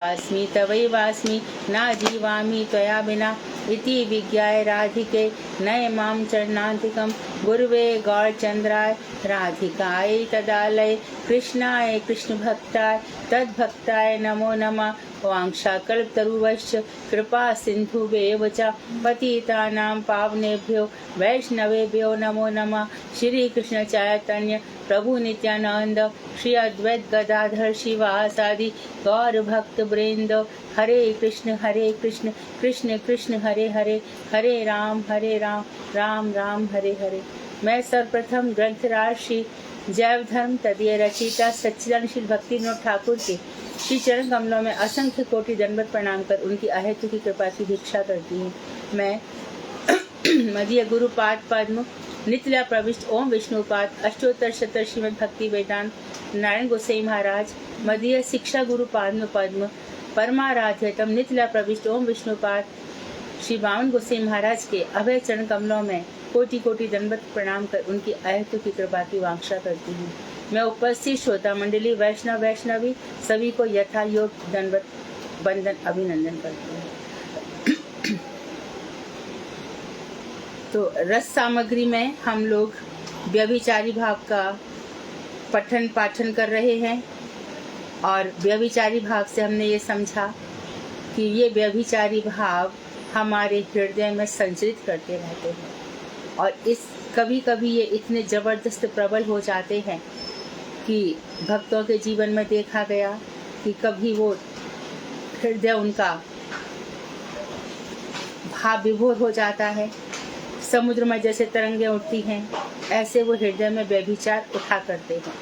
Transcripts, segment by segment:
अस्मि तवैवास्मि न जीवामि त्वया विना इति विज्ञाय राधिके नय मां चरणान्तिकं गुरुवे गौरचन्द्राय राधिकायै तदालय कृष्णाय कृष्णभक्ताय तद्भक्ताय नमो नमः। वाञ्छाकल्पतरुश्च कृपा सिन्धुभ्येव च पतितानां पावनेभ्यो वैष्णवेभ्यो नमो नमः। श्री कृष्ण चैतन्य प्रभु नित्यानंद श्री अद्वैत गदाधर शिवासादि गौर भक्त वृंद हरे कृष्ण कृष्ण कृष्ण हरे हरे हरे राम राम राम हरे हरे। मैं सर्वप्रथम ग्रंथराज श्री जैव धर्म तदीय रचिता सच्चिदानंद भक्ति विनोद ठाकुर के श्री चरण कमलों में असंख्य कोटि दंडवत प्रणाम कर उनकी अहेतु की कृपा की भिक्षा करती हूँ। मैं मदीय गुरुपाद पद्म नित्य प्रविष्ट ओम विष्णुपाद अष्टोत्तर शतर श्रीमद भक्ति वेदांत नारायण गोसाई महाराज मदीय शिक्षा गुरु पद्म पद्म परमाराध्यतम नित्य प्रविष्ट ओम विष्णुपाद श्री बावन गोसाई महाराज के अभय चरण कमलों में कोटि कोटि दंडवत प्रणाम कर उनकी अहेतु की कृपा की वांछा करती हूँ। मैं उपस्थित श्रोता मंडली वैष्णव वैष्णवी सभी को यथा योग दंडवत बंदन अभिनंदन करती हूँ। तो रस सामग्री में हम लोग व्यभिचारी भाव का पठन पाठन कर रहे हैं और व्यभिचारी भाव से हमने ये समझा कि ये व्यभिचारी भाव हमारे हृदय में संचरित करते रहते हैं और इस कभी कभी ये इतने ज़बरदस्त प्रबल हो जाते हैं कि भक्तों के जीवन में देखा गया कि कभी वो हृदय उनका भाव विभोर हो जाता है, समुद्र में जैसे तरंगें उठती हैं ऐसे वो हृदय में व्यभिचार उठा करते हैं।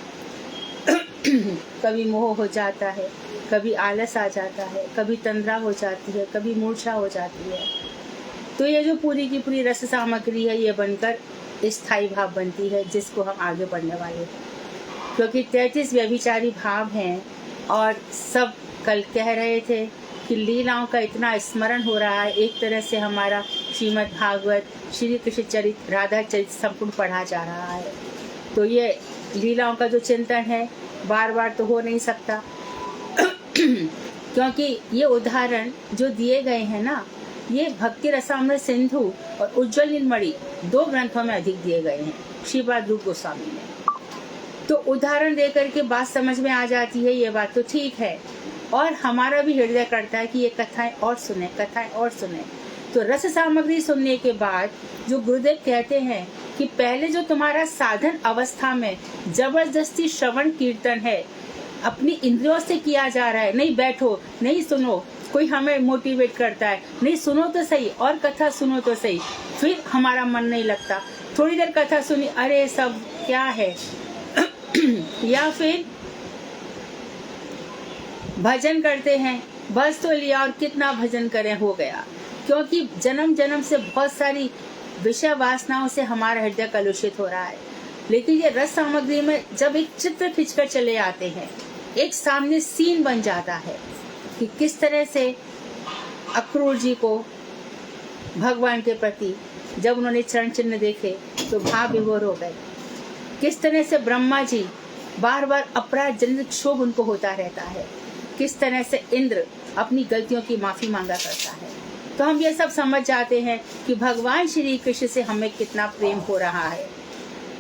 कभी मोह हो जाता है, कभी आलस आ जाता है, कभी तंद्रा हो जाती है, कभी मूर्छा हो जाती है। तो ये जो पूरी की पूरी रस सामग्री है ये बनकर स्थायी भाव बनती है जिसको हम आगे बढ़ने वाले हैं, क्योंकि 33 व्यभिचारी भाव हैं और सब कल कह रहे थे कि लीलाओं का इतना स्मरण हो रहा है। एक तरह से हमारा श्रीमद् भागवत श्री कृष्ण चरित राधा चरित संपूर्ण पढ़ा जा रहा है। तो ये लीलाओं का जो चिंतन है बार बार तो हो नहीं सकता क्योंकि ये उदाहरण जो दिए गए हैं ना, ये भक्ति रसामृत सिंधु और उज्ज्वल नीलमणि 2 ग्रंथों में अधिक दिए गए हैं श्रीपाद रूप गोस्वामी ने। तो उदाहरण देकर के बात समझ में आ जाती है, ये बात तो ठीक है और हमारा भी हृदय करता है कि ये कथाएं और सुने। तो रस सामग्री सुनने के बाद जो गुरुदेव कहते हैं कि पहले जो तुम्हारा साधन अवस्था में जबरदस्ती श्रवण कीर्तन है अपनी इंद्रियों से किया जा रहा है, नहीं बैठो नहीं सुनो, कोई हमें मोटिवेट करता है नहीं सुनो तो सही और कथा सुनो तो सही, फिर हमारा मन नहीं लगता। थोड़ी देर कथा सुनी अरे सब क्या है या फिर भजन करते हैं बस तो लिया और कितना भजन करें हो गया, क्योंकि जन्म जन्म से बहुत सारी विषय वासनाओं से हमारा हृदय कलुषित हो रहा है। लेकिन ये रस सामग्री में जब एक चित्र खींचकर चले आते हैं, एक सामने सीन बन जाता है कि किस तरह से अक्रूर जी को भगवान के प्रति जब उन्होंने चरण चिन्ह देखे तो भाव विभोर हो गए, किस तरह से ब्रह्मा जी बार बार अपराध जनित क्षोभ उनको होता रहता है, किस तरह से इंद्र अपनी गलतियों की माफी मांगा करता है। तो हम ये सब समझ जाते हैं कि भगवान श्री कृष्ण से हमें कितना प्रेम हो रहा है।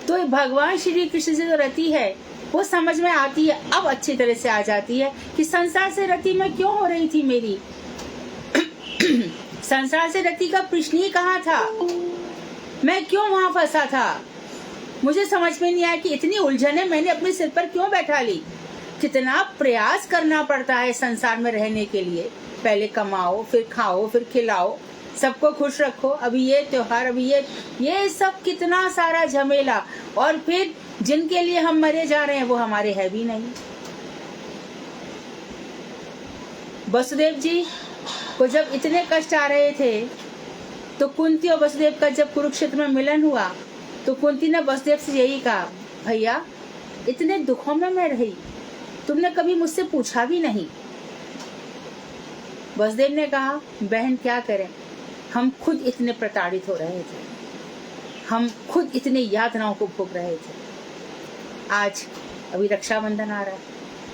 तो भगवान श्री कृष्ण से जो रति है वो समझ में आती है, अब अच्छी तरह से आ जाती है कि संसार से रति में क्यों हो रही थी मेरी संसार से रति का प्रश्न ही कहाँ था, मैं क्यों वहां फंसा था, मुझे समझ में नहीं आया कि इतनी उलझने मैंने अपने सिर पर क्यों बैठा ली। कितना प्रयास करना पड़ता है संसार में रहने के लिए, पहले कमाओ फिर खाओ फिर खिलाओ सबको खुश रखो, अभी ये त्योहार अभी ये सब कितना सारा झमेला, और फिर जिनके लिए हम मरे जा रहे हैं वो हमारे है भी नहीं। वसुदेव जी को जब इतने कष्ट आ रहे थे तो कुंती और वसुदेव का जब कुरुक्षेत्र में मिलन हुआ तो कुंती ने वसुदेव से यही कहा, भैया इतने दुखों में मैं रही, तुमने कभी मुझसे पूछा भी नहीं। वसुदेव ने कहा, बहन क्या करें, हम खुद इतने प्रताड़ित हो रहे थे, हम खुद इतने यातनाओं को भोग रहे थे। आज अभी रक्षाबंधन आ रहा है,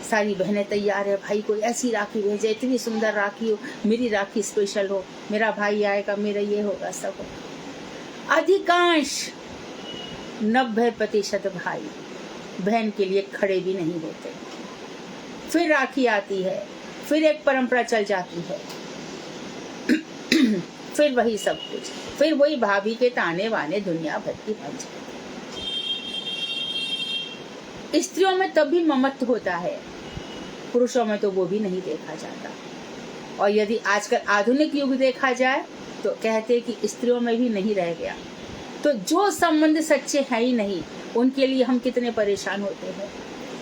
सारी बहनें तैयार है, भाई कोई ऐसी राखी भेजे, इतनी सुंदर राखी हो, मेरी राखी स्पेशल हो, मेरा भाई आएगा, मेरा ये होगा, सब होगा। अधिकांश 90% भाई बहन के लिए खड़े भी नहीं होते। फिर राखी आती है, फिर एक परंपरा चल जाती है, फिर वही सब कुछ, फिर वही भाभी के ताने वाने दुनिया भर की बन जाती। स्त्रियों में तब भी ममत्व होता है, पुरुषों में तो वो भी नहीं देखा जाता। और यदि आजकल आधुनिक युग देखा जाए तो कहते हैं कि स्त्रियों में भी नहीं रह गया। तो जो संबंध सच्चे हैं ही नहीं, उनके लिए हम कितने परेशान होते हैं,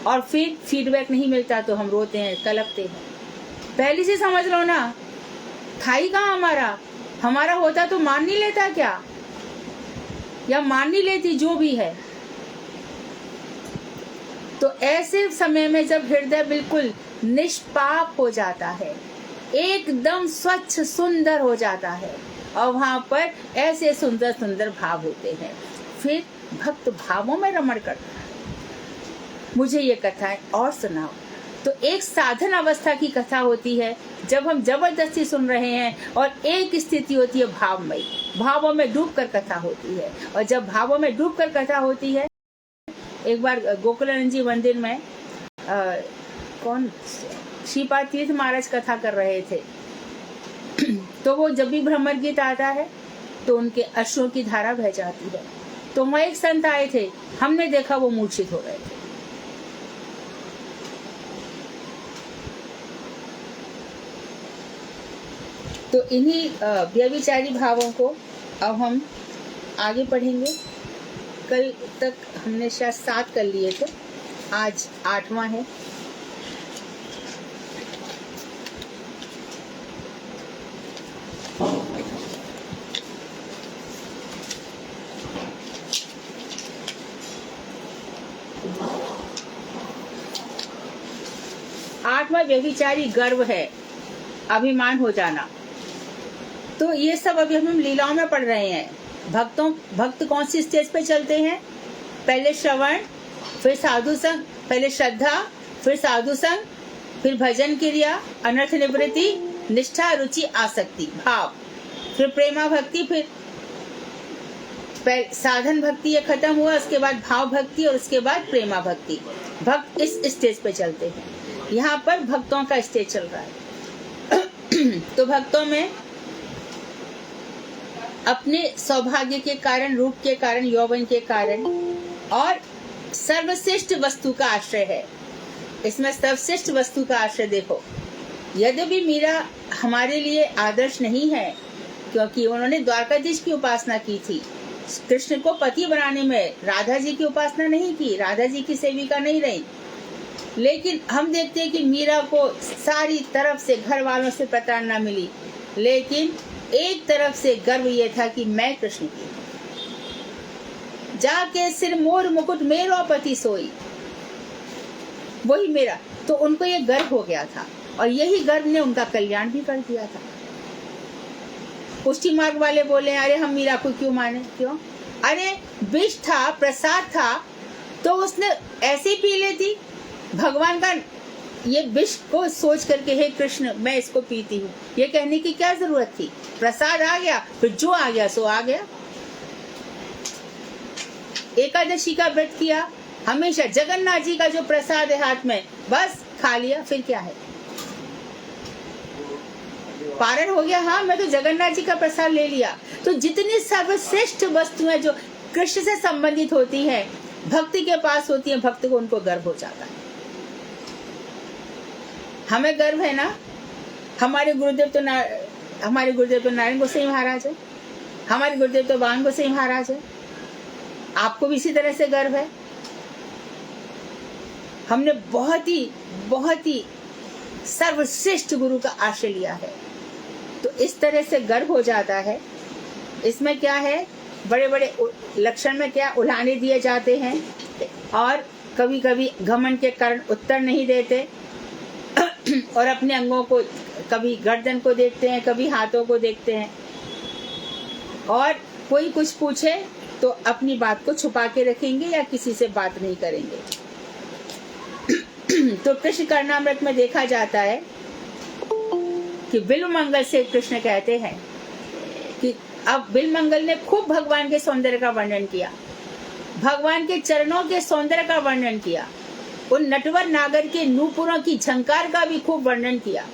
और फिर फीडबैक नहीं मिलता तो हम रोते हैं, तड़पते हैं। पहले से समझ लो ना, था ही कहाँ हमारा होता तो मान नहीं लेता क्या, या मान नहीं लेती, जो भी है। तो ऐसे समय में जब हृदय बिल्कुल निष्पाप हो जाता है, एकदम स्वच्छ सुंदर हो जाता है, और वहां पर ऐसे सुंदर सुंदर भाव होते हैं, फिर भक्त भावों में रमण करता है। मुझे ये कथाएं और सुनाओ। तो एक साधन अवस्था की कथा होती है, जब हम जबरदस्ती सुन रहे हैं, और एक स्थिति होती है भावमयी, भावों में डूबकर कथा होती है। और जब भावों में डूबकर कथा होती है, एक बार गोकुलानंद जी मंदिर में श्रीपाद तीर्थ महाराज कथा कर रहे थे। तो वो जब भी भ्रमर गीत आता है तो उनके अश्रुओं की धारा बह जाती है। तो वहाँ एक संत आए थे, हमने देखा वो मूर्छित हो गए थे। तो इन्हीं व्यभिचारी भावों को अब हम आगे पढ़ेंगे। कल तक हमने शायद 7 कर लिए थे, आज 8वां है। आठवां व्यभिचारी गर्व है, अभिमान हो जाना। तो ये सब अभी हम लीलाओं में पढ़ रहे हैं। भक्त कौन सी स्टेज पे चलते हैं? पहले श्रवण, फिर साधु संग, पहले श्रद्धा, फिर साधु संग, फिर भजन क्रिया, अनर्थ निवृत्ति, निष्ठा, रुचि, आसक्ति, भाव, फिर प्रेमा भक्ति, फिर साधन भक्ति, ये खत्म हुआ, उसके बाद भाव भक्ति, और उसके बाद प्रेमा भक्ति। भक्त इस स्टेज पे चलते हैं। यहाँ पर भक्तों का स्टेज चल रहा है। तो भक्तों में अपने सौभाग्य के कारण, रूप के कारण, यौवन के कारण, और सर्वश्रेष्ठ वस्तु का आश्रय है। इसमें सर्वश्रेष्ठ वस्तु का आश्रय देखो। यद्यपि मीरा हमारे लिए आदर्श नहीं है, क्योंकि उन्होंने द्वारकाधीश की उपासना की थी, कृष्ण को पति बनाने में राधा जी की उपासना नहीं की, राधा जी की सेविका नहीं रही। लेकिन हम देखते हैं कि मीरा को सारी तरफ से घर वालों से प्रताड़ना मिली, लेकिन एक तरफ से गर्व ये था कि मैं कृष्ण की हूँ। जाके सिर मोर मुकुट मेरो पति सोई, वही मेरा। तो उनको ये गर्व हो गया था, और यही गर्व ने उनका कल्याण भी कर दिया था। पुष्टि मार्ग वाले बोले, अरे हम मीरा को क्यों माने? क्यों? अरे विष था, प्रसाद था, तो उसने ऐसे ही पी लेती। भगवान का ये विष को सोच करके, हे कृष्ण मैं इसको पीती हूँ, ये कहने की क्या जरूरत थी? प्रसाद आ गया, फिर जो आ गया सो आ गया। एकादशी का व्रत किया, हमेशा जगन्नाथ जी का जो प्रसाद है हाथ में, बस खा लिया, फिर क्या है? पारण हो गया, हाँ मैं तो जगन्नाथ जी का प्रसाद ले लिया। तो जितनी सर्वश्रेष्ठ वस्तुएं जो कृष्ण से संबंधित होती हैं, भक्ति के पास होती है, भक्त को उनको गर्व हो जाता है। हमें गर्व है ना, हमारे गुरुदेव तो नारायण गोसाई महाराज है, हमारे गुरुदेव तो वामन गोसाई महाराज है। आपको भी इसी तरह से गर्व है। हमने बहुत ही सर्वश्रेष्ठ गुरु का आश्रय लिया है, तो इस तरह से गर्व हो जाता है। इसमें क्या है, बड़े बड़े लक्षण में क्या उल्हाने दिए जाते हैं, और कभी कभी घमंड के कारण उत्तर नहीं देते, और अपने अंगों को, कभी गर्दन को देखते हैं, कभी हाथों को देखते हैं, और कोई कुछ पूछे तो अपनी बात को छुपा के रखेंगे या किसी से बात नहीं करेंगे। तो कृष्ण कर्णामृत में देखा जाता है कि बिल्वमंगल से कृष्ण कहते हैं कि अब बिल्वमंगल ने खूब भगवान के सौंदर्य का वर्णन किया, भगवान के चरणों के सौंदर्य का वर्णन किया, उन नटवर नागर के नूपुरों की झंकार का भी खूब वर्णन किया,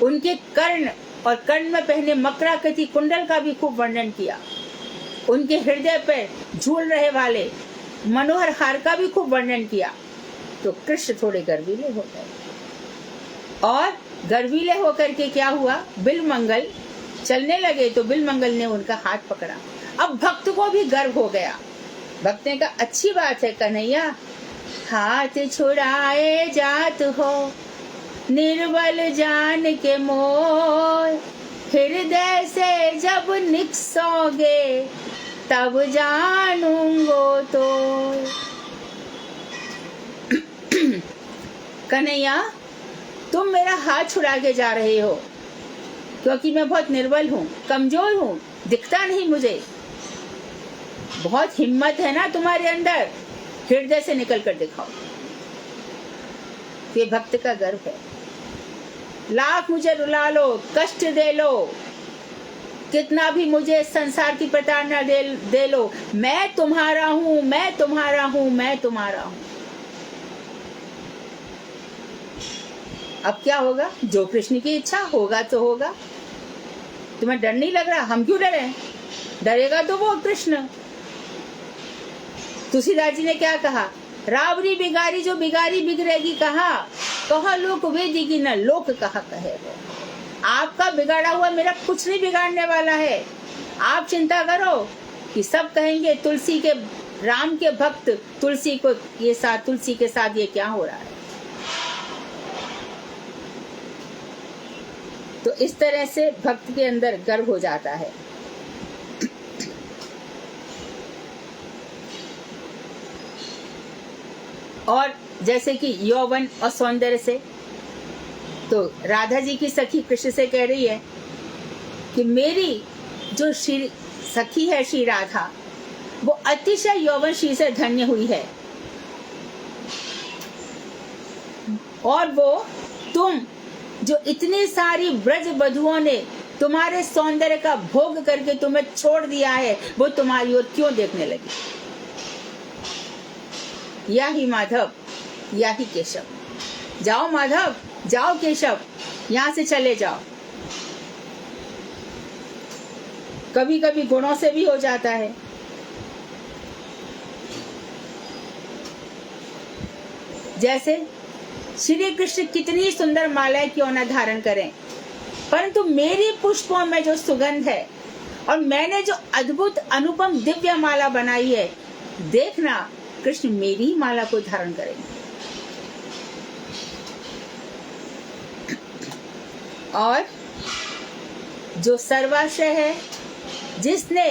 उनके कर्ण और कर्ण में पहने मकराकृति कुंडल का भी खूब वर्णन किया, उनके हृदय पर झूल रहे वाले मनोहर हार का भी खूब वर्णन किया। तो कृष्ण थोड़े गर्वीले हो गए और गर्वीले होकर के क्या हुआ, बिल्वमंगल चलने लगे तो बिल्वमंगल ने उनका हाथ पकड़ा। अब भक्त को भी गर्व हो गया, भक्त ने कहा अच्छी बात है कन्हैया, हाथ छुड़ाए जात हो निर्बल जान के मोर, हृदय से जब निकसोगे तब जानूंगो तो। कन्हैया तुम मेरा हाथ छुड़ा के जा रहे हो क्योंकि मैं बहुत निर्बल हूँ, कमजोर हूँ, दिखता नहीं मुझे। बहुत हिम्मत है ना तुम्हारे अंदर, हृदय से निकल कर दिखाओ। ये भक्त का गर्व है। लाख मुझे रुला लो, कष्ट दे लो, कितना भी मुझे संसार की प्रताड़ना दे लो, मैं तुम्हारा हूँ, मैं तुम्हारा हूँ, मैं तुम्हारा हूँ। अब क्या होगा, जो कृष्ण की इच्छा होगा तो होगा। तुम्हें डर नहीं लग रहा, हम क्यों डरे, डरेगा तो वो कृष्ण। तुलसीदास जी ने क्या कहा, रावरी बिगारी जो बिगारी बिगड़ेगी कहा, कहा लोक वेदी न लोक कहा कहे वो। आपका बिगाड़ा हुआ मेरा कुछ नहीं बिगाड़ने वाला है। आप चिंता करो कि सब कहेंगे तुलसी के, राम के भक्त तुलसी को ये साथ, तुलसी के साथ ये क्या हो रहा है। तो इस तरह से भक्त के अंदर गर्व हो जाता है। और जैसे कि यौवन और सौंदर्य से, तो राधा जी की सखी कृष्ण से कह रही है कि मेरी जो श्री सखी है श्री राधा, वो अतिशय यौवन श्री से धन्य हुई है, और वो तुम जो इतनी सारी ब्रज बधुओं ने तुम्हारे सौंदर्य का भोग करके तुम्हें छोड़ दिया है, वो तुम्हारी ओर क्यों देखने लगी। या ही माधव या ही केशव, जाओ माधव जाओ केशव, यहाँ से चले जाओ। कभी कभी गुणों से भी हो जाता है। जैसे श्री कृष्ण कितनी सुंदर मालाएं क्यों न धारण करें, परंतु मेरी पुष्पों में जो सुगंध है और मैंने जो अद्भुत अनुपम दिव्य माला बनाई है, देखना कृष्ण मेरी ही माला को धारण करेंगे। और जो सर्वाश्रय है, जिसने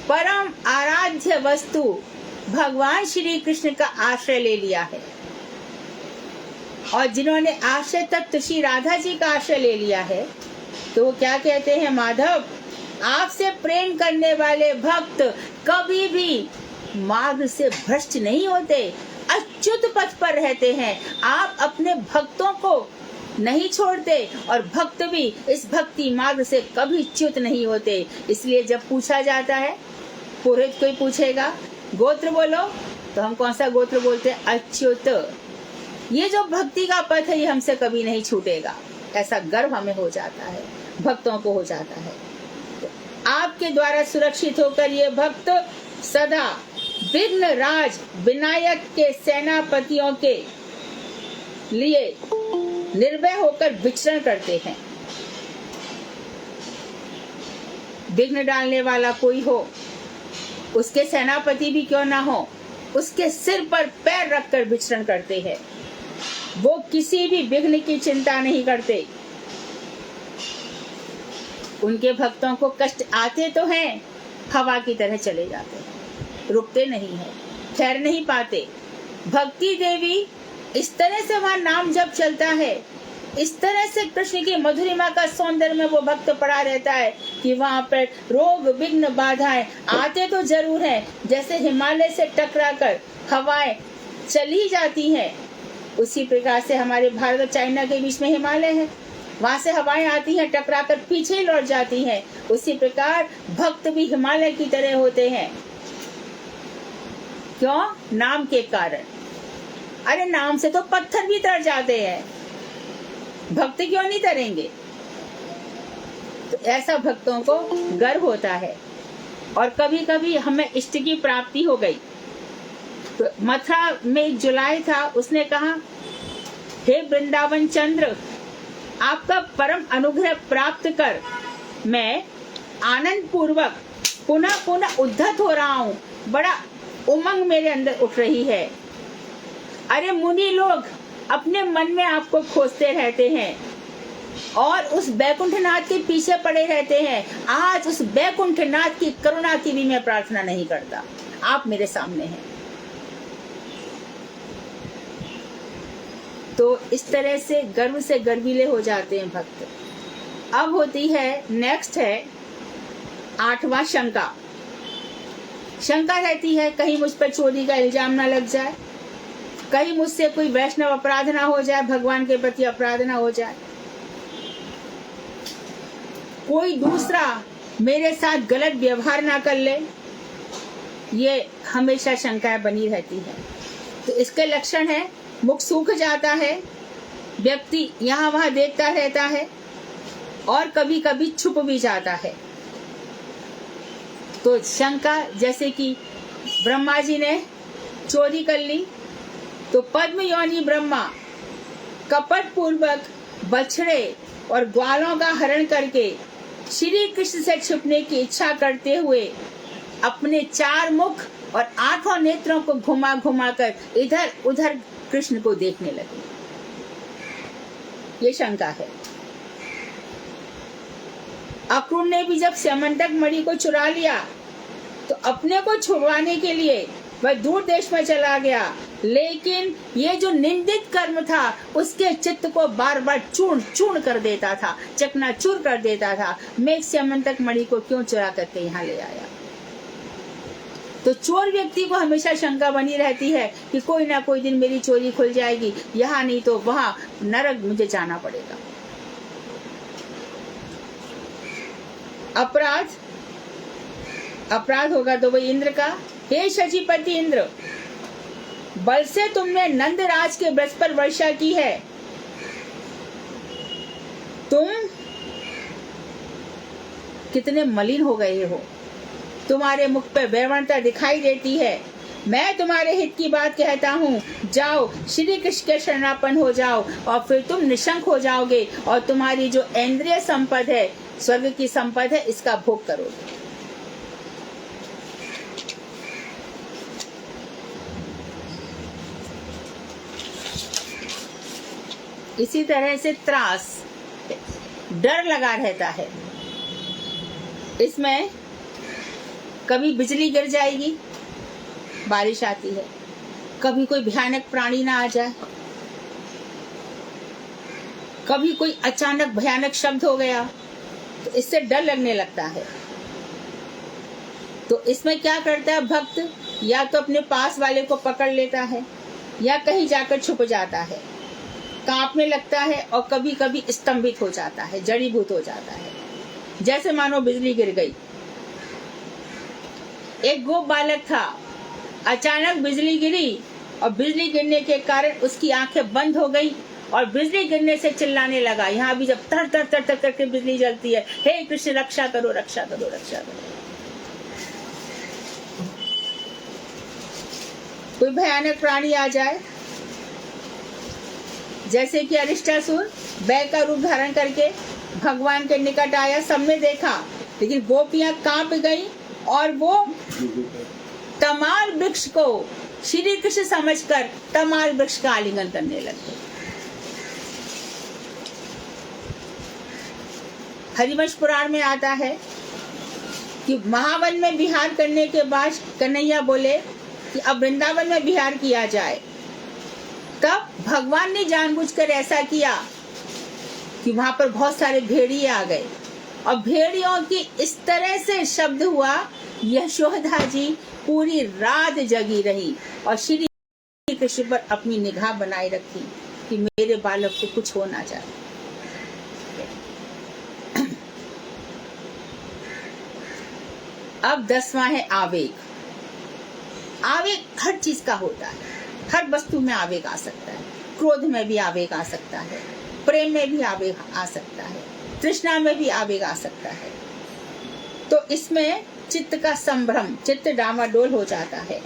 परम आराध्य वस्तु भगवान श्री कृष्ण का आश्रय ले लिया है, और जिन्होंने आश्रय तत्व श्री राधा जी का आश्रय ले लिया है, तो वो क्या कहते हैं, माधव आपसे प्रेम करने वाले भक्त कभी भी मार्ग से भ्रष्ट नहीं होते, अच्युत पथ पर रहते हैं। आप अपने भक्तों को नहीं छोड़ते और भक्त भी इस भक्ति मार्ग से कभी च्युत नहीं होते। इसलिए जब पूछा जाता है, पुरोहित कोई पूछेगा गोत्र बोलो, तो हम कौन सा गोत्र बोलते हैं, अच्युत। ये जो भक्ति का पथ है, ये हमसे कभी नहीं छूटेगा, ऐसा गर्व हमें हो जाता है, भक्तों को हो जाता है। तो आपके द्वारा सुरक्षित होकर ये भक्त सदा विघ्न राज विनायक के सेनापतियों के लिए निर्भय होकर विचरण करते हैं। विघ्न डालने वाला कोई हो, उसके सेनापति भी क्यों ना हो, उसके सिर पर पैर रखकर विचरण करते हैं। वो किसी भी विघ्न की चिंता नहीं करते। उनके भक्तों को कष्ट आते तो हैं, हवा की तरह चले जाते हैं, रुकते नहीं है, ठहर नहीं पाते। भक्ति देवी इस तरह से वहाँ नाम जब चलता है, इस तरह से कृष्ण की मधुरिमा का सौंदर्य में वो भक्त पड़ा रहता है कि वहाँ पर रोग विघ्न बाधाएं आते तो जरूर हैं, जैसे हिमालय से टकराकर हवाएं चली जाती हैं, उसी प्रकार से हमारे भारत और चाइना के बीच में हिमालय है, वहां से हवाएं आती हैं, टकरा कर पीछे ही लौट जाती हैं। उसी प्रकार भक्त भी हिमालय की तरह होते हैं। क्यों? नाम के कारण। अरे नाम से तो पत्थर भी तर जाते हैं, भक्त क्यों नहीं तरेंगे? तो ऐसा भक्तों को गर्व होता है। और कभी कभी हमें इष्ट की प्राप्ति हो गई। तो मथुरा में एक जुलाई था, उसने कहा, हे वृंदावन चंद्र, आपका परम अनुग्रह प्राप्त कर मैं आनंद पूर्वक पुनः पुनः उद्धत हो रहा हूँ, बड़ा उमंग मेरे अंदर उठ रही है। अरे मुनि लोग अपने मन में आपको खोजते रहते हैं और उस बैकुंठनाथ के पीछे पड़े रहते हैं। आज उस बैकुंठनाथ की करुणा की भी मैं प्रार्थना नहीं करता, आप मेरे सामने हैं। तो इस तरह से गर्वीले हो जाते हैं भक्त। अब होती है, नेक्स्ट है 8वां शंका। शंका रहती है कहीं मुझ पर चोरी का इल्जाम ना लग जाए, कहीं मुझसे कोई वैष्णव अपराध ना हो जाए, भगवान के प्रति अपराध ना हो जाए, कोई दूसरा मेरे साथ गलत व्यवहार ना कर ले। ये हमेशा शंकाएं बनी रहती है। तो इसके लक्षण है, मुख सूख जाता है, व्यक्ति यहाँ वहां देखता रहता है और कभी कभी छुप भी जाता है। तो शंका, जैसे कि ब्रह्मा जी ने चोरी कर ली, तो पद्म योनि ब्रह्मा कपट पूर्वक बछड़े और ग्वालों का हरण करके श्री कृष्ण से छुपने की इच्छा करते हुए अपने 4 मुख और 8 नेत्रों को घुमा घुमा कर इधर उधर कृष्ण को देखने लगे। ये शंका है। अक्रूर ने भी जब स्यमंतक मणि को चुरा लिया तो अपने को छुड़वाने के लिए वह दूर देश में चला गया, लेकिन ये जो निंदित कर्म था उसके चित्त को बार बार चूर्ण चूर्ण कर देता था, चकनाचूर कर देता था। मैं स्यमंतक मणि को क्यों चुरा करके यहाँ ले आया? तो चोर व्यक्ति को हमेशा शंका बनी रहती है कि कोई ना कोई दिन मेरी चोरी खुल जाएगी, यहाँ नहीं तो वहां नरक मुझे जाना पड़ेगा। अपराध होगा तो वही इंद्र का, हे शचीपति इंद्र, बल से तुमने नंदराज के ब्रज पर वर्षा की है, तुम कितने मलिन हो गए हो, तुम्हारे मुख पे वैवणता दिखाई देती है। मैं तुम्हारे हित की बात कहता हूँ, जाओ श्री कृष्ण के शरणापन्न हो जाओ और फिर तुम निशंक हो जाओगे और तुम्हारी जो इंद्रिय संपद है, स्वर्ग की संपद है, इसका भोग करोगे। इसी तरह से त्रास, डर लगा रहता है। इसमें कभी बिजली गिर जाएगी, बारिश आती है, कभी कोई भयानक प्राणी ना आ जाए, कभी कोई अचानक भयानक शब्द हो गया, तो इससे डर लगने लगता है। तो इसमें क्या करता है भक्त? या तो अपने पास वाले को पकड़ लेता है या कहीं जाकर छुप जाता है, कांपने लगता है और कभी कभी स्तंभित हो जाता है, जड़ीभूत हो जाता है, जैसे मानो बिजली गिर गई। एक गोप बालक था, अचानक बिजली गिरी और बिजली गिरने के कारण उसकी आंखें बंद हो गई और बिजली गिरने से चिल्लाने लगा। यहाँ भी जब तर तर तर तर करके बिजली जलती है, हे कृष्ण रक्षा करो रक्षा करो रक्षा करो। कोई भयानक प्राणी आ जाए, जैसे कि अरिष्टासुर बैल का रूप धारण करके भगवान के निकट आया, सबने देखा, लेकिन गोपियां कांप गई और वो तमाल वृक्ष को श्री कृष्ण समझकर तमाल वृक्ष का आलिंगन करने लगे। हरिवंश पुराण में आता है कि महावन में विहार करने के बाद कन्हैया बोले कि अब वृंदावन में विहार किया जाए। तब भगवान ने जानबूझकर ऐसा किया कि वहां पर बहुत सारे भेड़िए आ गए और भेड़ियों की इस तरह से शब्द हुआ, यशोदा जी पूरी रात जगी रही और श्री कृष्ण पर अपनी निगाह बनाए रखी कि मेरे बालक को कुछ हो ना जाए। अब 10वां है आवेग। आवेग हर चीज का होता है, हर वस्तु में आवेग आ सकता है। क्रोध में भी आवेग आ सकता है, प्रेम में भी आवेग आ सकता है, तृष्णा में भी आवेग आ सकता है। तो इसमें चित्त का संभ्रम, चित्त डामाडोल हो जाता है।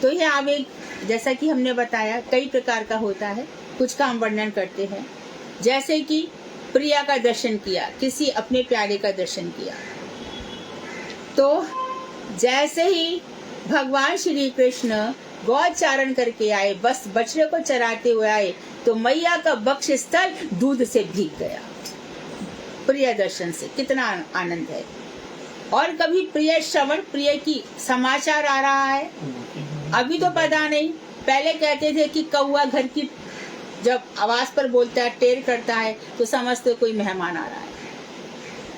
तो यह आवेग जैसा कि हमने बताया कई प्रकार का होता है। कुछ का हम वर्णन करते हैं, जैसे कि प्रिया का दर्शन किया, किसी अपने प्यारे का दर्शन किया, तो जैसे ही भगवान श्री कृष्ण गौचारण करके आए, बस बछड़े को चराते हुए आए, तो मैया का वक्ष स्थल दूध से भीग गया। प्रिय दर्शन से कितना आनंद है। और कभी प्रिय श्रवण, प्रिय की समाचार आ रहा है, अभी तो पता नहीं। पहले कहते थे कि कौआ घर की जब आवाज पर बोलता है, टेर करता है, तो समझते कोई मेहमान आ रहा है,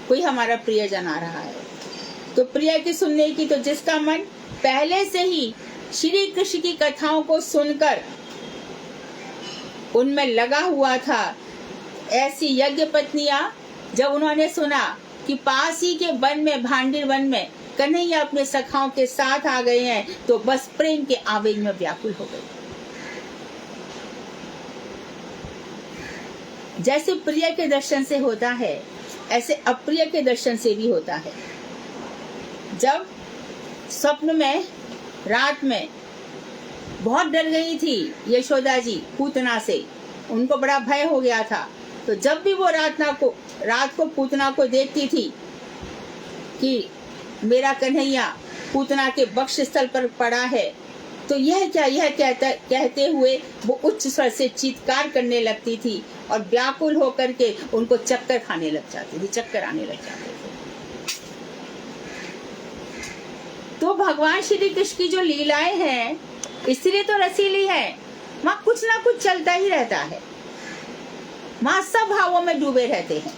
कोई हमारा प्रियजन आ रहा है। तो प्रिय की सुनने की, तो जिसका मन पहले से ही श्री कृष्ण की कथाओं को सुनकर उनमें लगा हुआ था, ऐसी यज्ञ पत्नियां जब उन्होंने सुना कि पास ही के वन में, भांडिर वन में कन्हैया अपने सखाओं के साथ आ गए हैं, तो बस प्रेम के आवेग में व्याकुल हो गई। जैसे प्रिय के दर्शन से होता है, ऐसे अप्रिय के दर्शन से भी होता है। जब स्वप्न में रात में बहुत डर गई थी यशोदा जी पूतना से, उनको बड़ा भय हो गया था। तो जब भी वो रात को पूतना को देखती थी कि मेरा कन्हैया पूतना के वक्ष स्थल पर पड़ा है, तो यह कहते हुए वो उच्च स्वर से चीत्कार करने लगती थी और व्याकुल होकर के उनको चक्कर खाने लग जाती थी, चक्कर आने लग जाते थे। तो भगवान श्री कृष्ण की जो लीलाएं हैं इसलिए तो रसीली है, वहाँ कुछ ना कुछ चलता ही रहता है, वहाँ सब भावों में डूबे रहते हैं।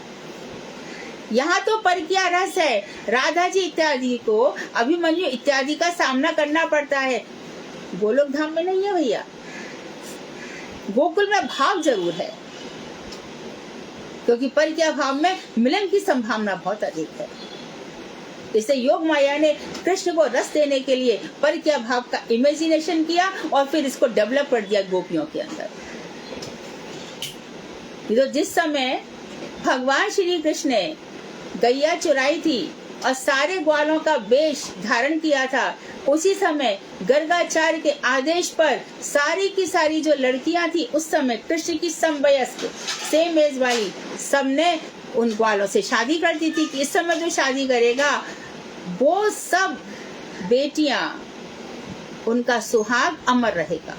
यहाँ तो परकिया रस है, राधा जी इत्यादि को, अभिमन्यु इत्यादि का सामना करना पड़ता है। गोलोक धाम में नहीं है भैया, गोकुल में भाव जरूर है, क्योंकि परकिया भाव में मिलन की संभावना बहुत अधिक है। इसे योग माया ने कृष्ण को रस देने के लिए परकिया भाव का इमेजिनेशन किया और फिर इसको डेवलप कर दिया गोपियों के अंदर। तो जिस समय भगवान श्री कृष्ण ने गैया चुराई थी और सारे ग्वालों का वेश धारण किया था, उसी समय गर्गाचार्य के आदेश पर सारी की सारी जो लड़कियां थी उस समय कृष्ण की समवयस्क सेम एज वाली, सबने उन ग्वालों से शादी कर दी थी कि इस समय जो शादी करेगा वो सब बेटियां, उनका सुहाग अमर रहेगा।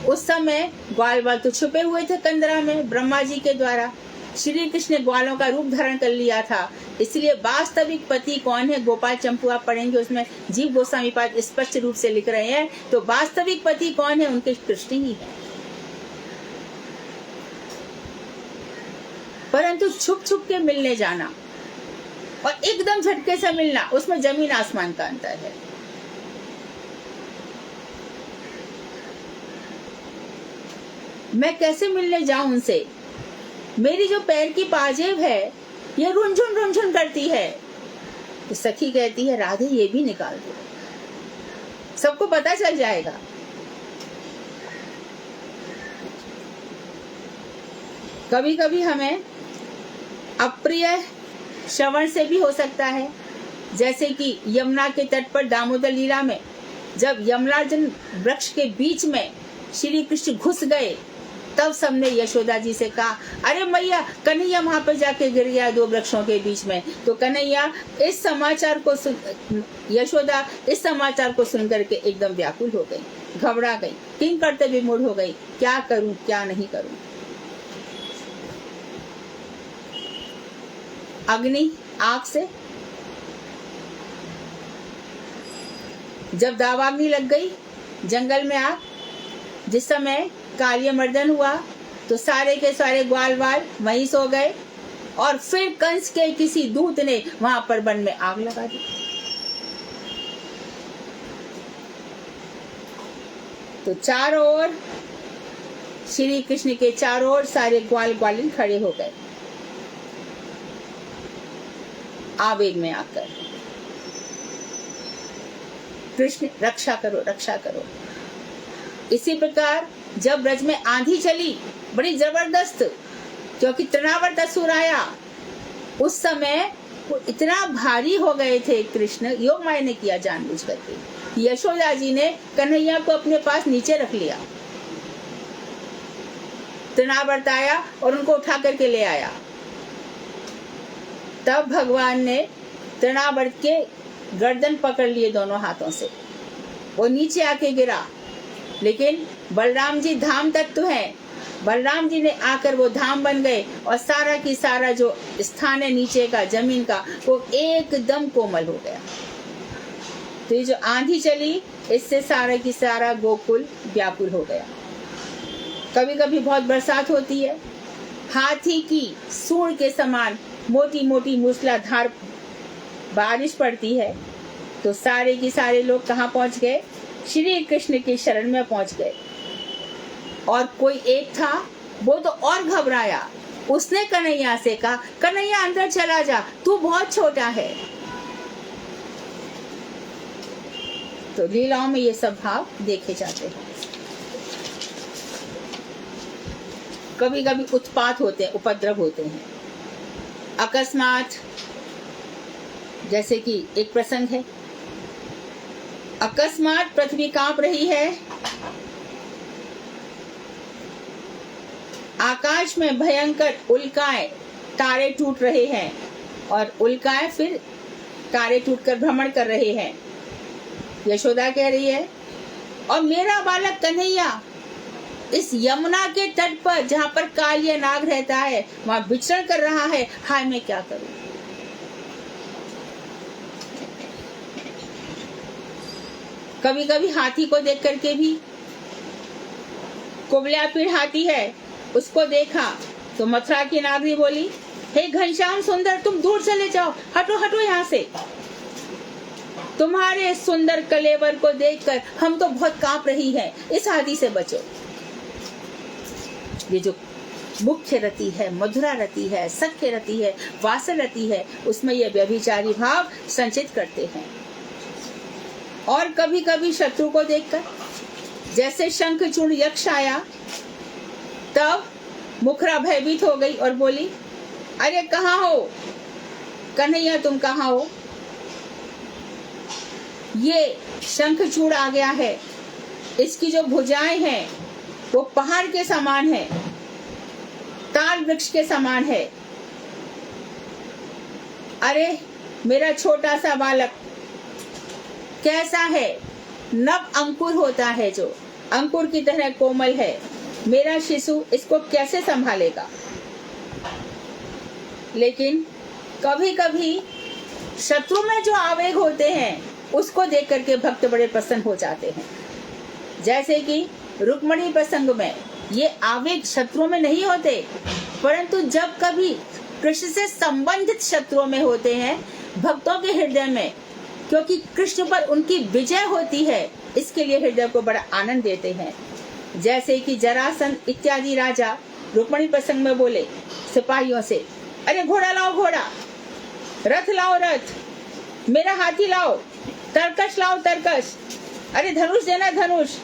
उस समय ग्वाल बाल तो छुपे हुए थे कंदरा में ब्रह्मा जी के द्वारा। श्री कृष्ण ने ग्वालों का रूप धारण कर लिया था, इसलिए वास्तविक पति कौन है, गोपाल चंपू आप पढ़ेंगे उसमें जीव गोस्वामी पाद स्पष्ट रूप से लिख रहे हैं। तो वास्तविक पति कौन है, उनके कृष्ण ही है। परंतु छुप छुप के मिलने जाना और एकदम झटके से मिलना, उसमें जमीन आसमान का अंतर है। मैं कैसे मिलने जाऊं उनसे, मेरी जो पैर की पाजेब है ये रुनझुन करती है। तो सखी कहती है राधे ये भी निकाल दो, सबको पता चल जाएगा। कभी कभी हमें अप्रिय श्रवण से भी हो सकता है, जैसे कि यमुना के तट पर दामोदर लीला में जब यमलार्जुन वृक्ष के बीच में श्री कृष्ण घुस गए, तब सबने यशोदा जी से कहा अरे मैया कन्हैया वहां पर जाके गिर गया दो वृक्षों के बीच में। तो कन्हैया इस समाचार को यशोदा इस समाचार को सुनकर के एकदम व्याकुल हो गई, घबरा गई, किंग करते विमूढ़ हो गई, क्या करूं क्या नहीं करूं। अग्नि आग से जब दावाग्नि लग गई, जंगल में आग, जिस समय कालिया मर्दन हुआ तो सारे के सारे ग्वाल वाल वहीं सो गए और फिर कंस के किसी दूत ने वहां पर वन में आग लगा दी। तो चारों ओर श्री कृष्ण के चारों ओर सारे ग्वाल ग्वालिन खड़े हो गए आवेग में आकर, कृष्ण रक्षा करो रक्षा करो। इसी प्रकार जब ब्रज में आंधी चली बड़ी जबरदस्त, क्योंकि तृणावर्त असुर आया, उस समय वो इतना भारी हो गए थे कृष्ण, योग माया ने किया जानबूझ करके। यशोदा जी ने कन्हैया को अपने पास नीचे रख लिया, तृणावर्त आया और उनको उठा करके ले आया। तब भगवान ने तृणावर्त के गर्दन पकड़ लिए दोनों हाथों से, वो नीचे आके गिरा। लेकिन बलराम जी धाम तत्व हैं, बलराम जी ने आकर वो धाम बन गए और सारा की सारा जो स्थान है नीचे का जमीन का वो एकदम कोमल हो गया। तो ये जो आंधी चली इससे सारा की सारा गोकुल व्याकुल हो गया। कभी कभी बहुत बरसात होती है, हाथी की सूंड के समान मोटी मोटी मूसलाधार बारिश पड़ती है, तो सारे की सारे लोग कहाँ पहुंच गए? श्री कृष्ण की शरण में पहुंच गए। और कोई एक था वो तो और घबराया, उसने कन्हैया से कहा, कन्हैया अंदर चला जा, तू बहुत छोटा है। तो लीलाओं में ये सब भाव देखे जाते हैं। कभी कभी उत्पात होते हैं, उपद्रव होते हैं अकस्मात। जैसे कि एक प्रसंग है, अकस्मात पृथ्वी कांप रही है, आकाश में भयंकर उल्काएं, तारे टूट रहे हैं और उल्काएं फिर तारे टूटकर भ्रमण कर रहे हैं। यशोदा कह रही है, और मेरा बालक कन्हैया इस यमुना के तट पर जहाँ पर कालिया नाग रहता है वहां विचरण कर रहा है, हाय मैं क्या करूं। कभी कभी हाथी को देख करके भी, कुबला पीड़ हाथी है उसको देखा तो मथुरा की नागरी बोली, हे घनश्याम सुंदर तुम दूर चले जाओ, हटो हटो यहाँ से, तुम्हारे सुंदर कलेवर को देखकर हम तो बहुत कांप रही हैं, इस हाथी से बचो। ये जो मुख्य रति है, मधुरा रति है, सख्य रति है, वासल रति है, उसमें ये व्यभिचारी भाव संचित करते हैं। और कभी कभी शत्रु को देखकर, जैसे शंखचूड़ यक्ष आया तब मुखरा भयभीत हो गई और बोली, अरे कहाँ हो कन्हैया, तुम कहाँ हो? ये शंखचूड़ आ गया है, इसकी जो भुजाएं हैं वो पहाड़ के समान है, ताल वृक्ष के समान है। अरे मेरा छोटा सा बालक कैसा है, नव अंकुर होता है, जो अंकुर की तरह कोमल है, मेरा शिशु इसको कैसे संभालेगा। लेकिन कभी कभी शत्रु में जो आवेग होते हैं उसको देख करके भक्त बड़े प्रसन्न हो जाते हैं। जैसे कि रुक्मणी प्रसंग में ये आवेग शत्रुओं में नहीं होते, परंतु जब कभी कृष्ण से संबंधित शत्रुओं में होते हैं भक्तों के हृदय में, क्योंकि कृष्ण पर उनकी विजय होती है, इसके लिए हृदय को बड़ा आनंद देते हैं। जैसे कि जरासंध इत्यादि राजा रुक्मणी प्रसंग में बोले सिपाहियों से, अरे घोड़ा लाओ घोड़ा, रथ लाओ रथ, मेरा हाथी लाओ, तरकश लाओ तरकश, अरे धनुष देना धनुष,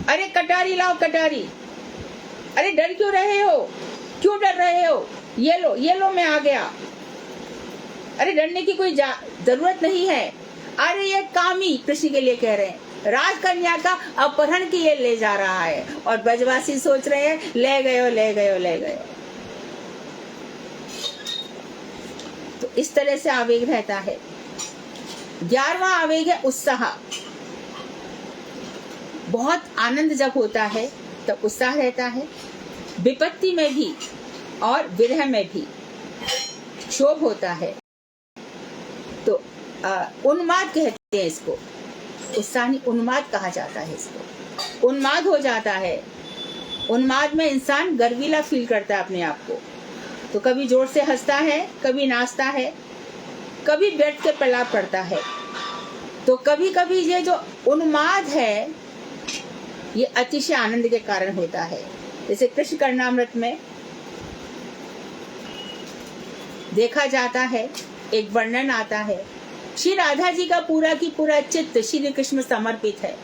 अरे कटारी लाओ कटारी, अरे डर क्यों रहे हो, क्यों डर रहे हो, ये लो मैं आ गया, अरे डरने की कोई जरूरत नहीं है। अरे ये कामी कृष्ण के लिए कह रहे हैं, राजकन्या का अपहरण किए ले जा रहा है और ब्रजवासी सोच रहे हैं ले गयो ले गयो ले गयो। तो इस तरह से आवेग रहता है। 11वां आवेग है उत्साह। बहुत आनंद जब होता है तब उत्साह रहता है, विपत्ति में भी और विरह में भी क्षोभ होता है। तो उन्माद कहते हैं इसको, उत्साह नहीं उन्माद कहा जाता है इसको। उन्माद हो जाता है, उन्माद में इंसान गर्वीला फील करता है अपने आप को, तो कभी जोर से हंसता है, कभी नाचता है, कभी व्यर्थ के प्रलाप करता है। तो कभी कभी ये जो उन्माद है ये अतिशय आनंद के कारण होता है। जैसे कृष्ण कर्णामृत में देखा जाता है, एक वर्णन आता है, श्री राधा जी का पूरा की पूरा चित्त श्री कृष्ण में समर्पित है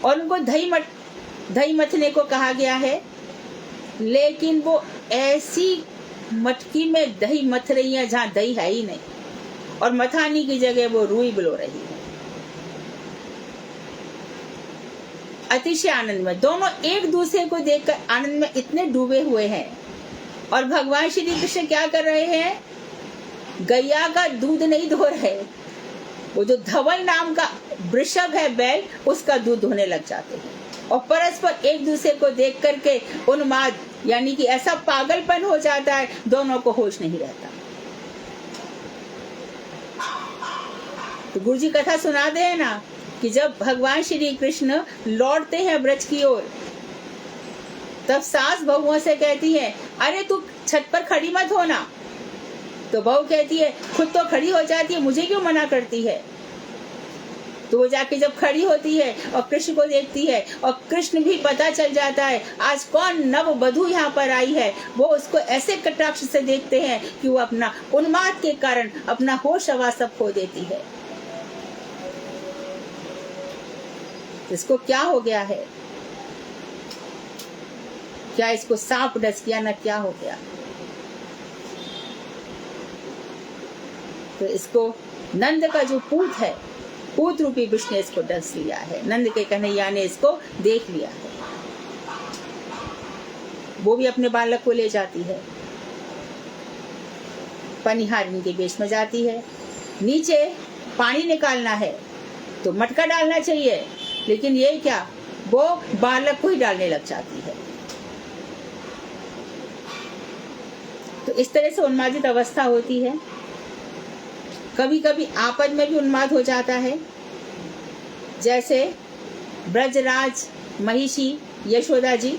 और उनको दही मथने को कहा गया है, लेकिन वो ऐसी मटकी में दही मथ रही है जहाँ दही है ही नहीं, और मथानी की जगह वो रुई बिलो रही है। अतिशय आनंद में दोनों एक दूसरे को देखकर आनंद में इतने डूबे हुए हैं। और भगवान श्री कृष्ण क्या कर रहे हैं? गैया का दूध नहीं धो रहे, वो जो धवल नाम का वृषभ है बैल, उसका दूध धोने लग जाते हैं और परस्पर एक दूसरे को देख करके उन्माद यानी कि ऐसा पागलपन हो जाता है, दोनों को होश नहीं रहता। तो गुरु जी कथा सुना दे ना कि जब भगवान श्री कृष्ण लौटते हैं ब्रज की ओर, तब सास बहुओं से कहती है, अरे तू छत पर खड़ी मत होना। तो बहू कहती है, खुद तो खड़ी हो जाती है, मुझे क्यों मना करती है? तो वो जाके जब खड़ी होती है और कृष्ण को देखती है, और कृष्ण भी पता चल जाता है आज कौन नव वधू यहाँ पर आई है, वो उसको ऐसे कटाक्ष से देखते हैं कि वो अपना उन्माद के कारण अपना होश हवास सब खो देती है। इसको क्या हो गया है? क्या इसको सांप डस गया ना क्या हो गया? तो इसको नंद का जो पूत है, पूत रूपी विष ने इसको डस लिया है, नंद के कन्हैया ने इसको देख लिया है। वो भी अपने बालक को ले जाती है, पनिहारिन के वेश में जाती है। नीचे पानी निकालना है तो मटका डालना चाहिए, लेकिन ये क्या, वो बालक को ही डालने लग जाती है। तो इस तरह से उन्मादित अवस्था होती है। कभी कभी आपद में भी उन्माद हो जाता है, जैसे ब्रजराज महिषी यशोदा जी।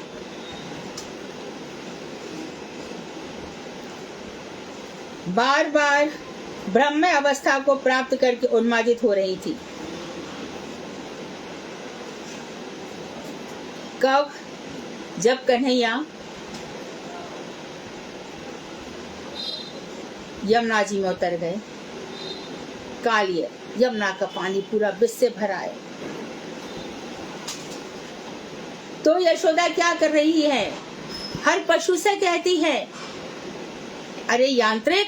बार बार ब्रह्म अवस्था को प्राप्त करके उन्मादित हो रही थी। कब? जब कन्हैया यमुना जी में उतर गए। कालिए यमुना का पानी पूरा विष से भरा है। तो यशोदा क्या कर रही है? हर पशु से कहती है, अरे यांत्रिक,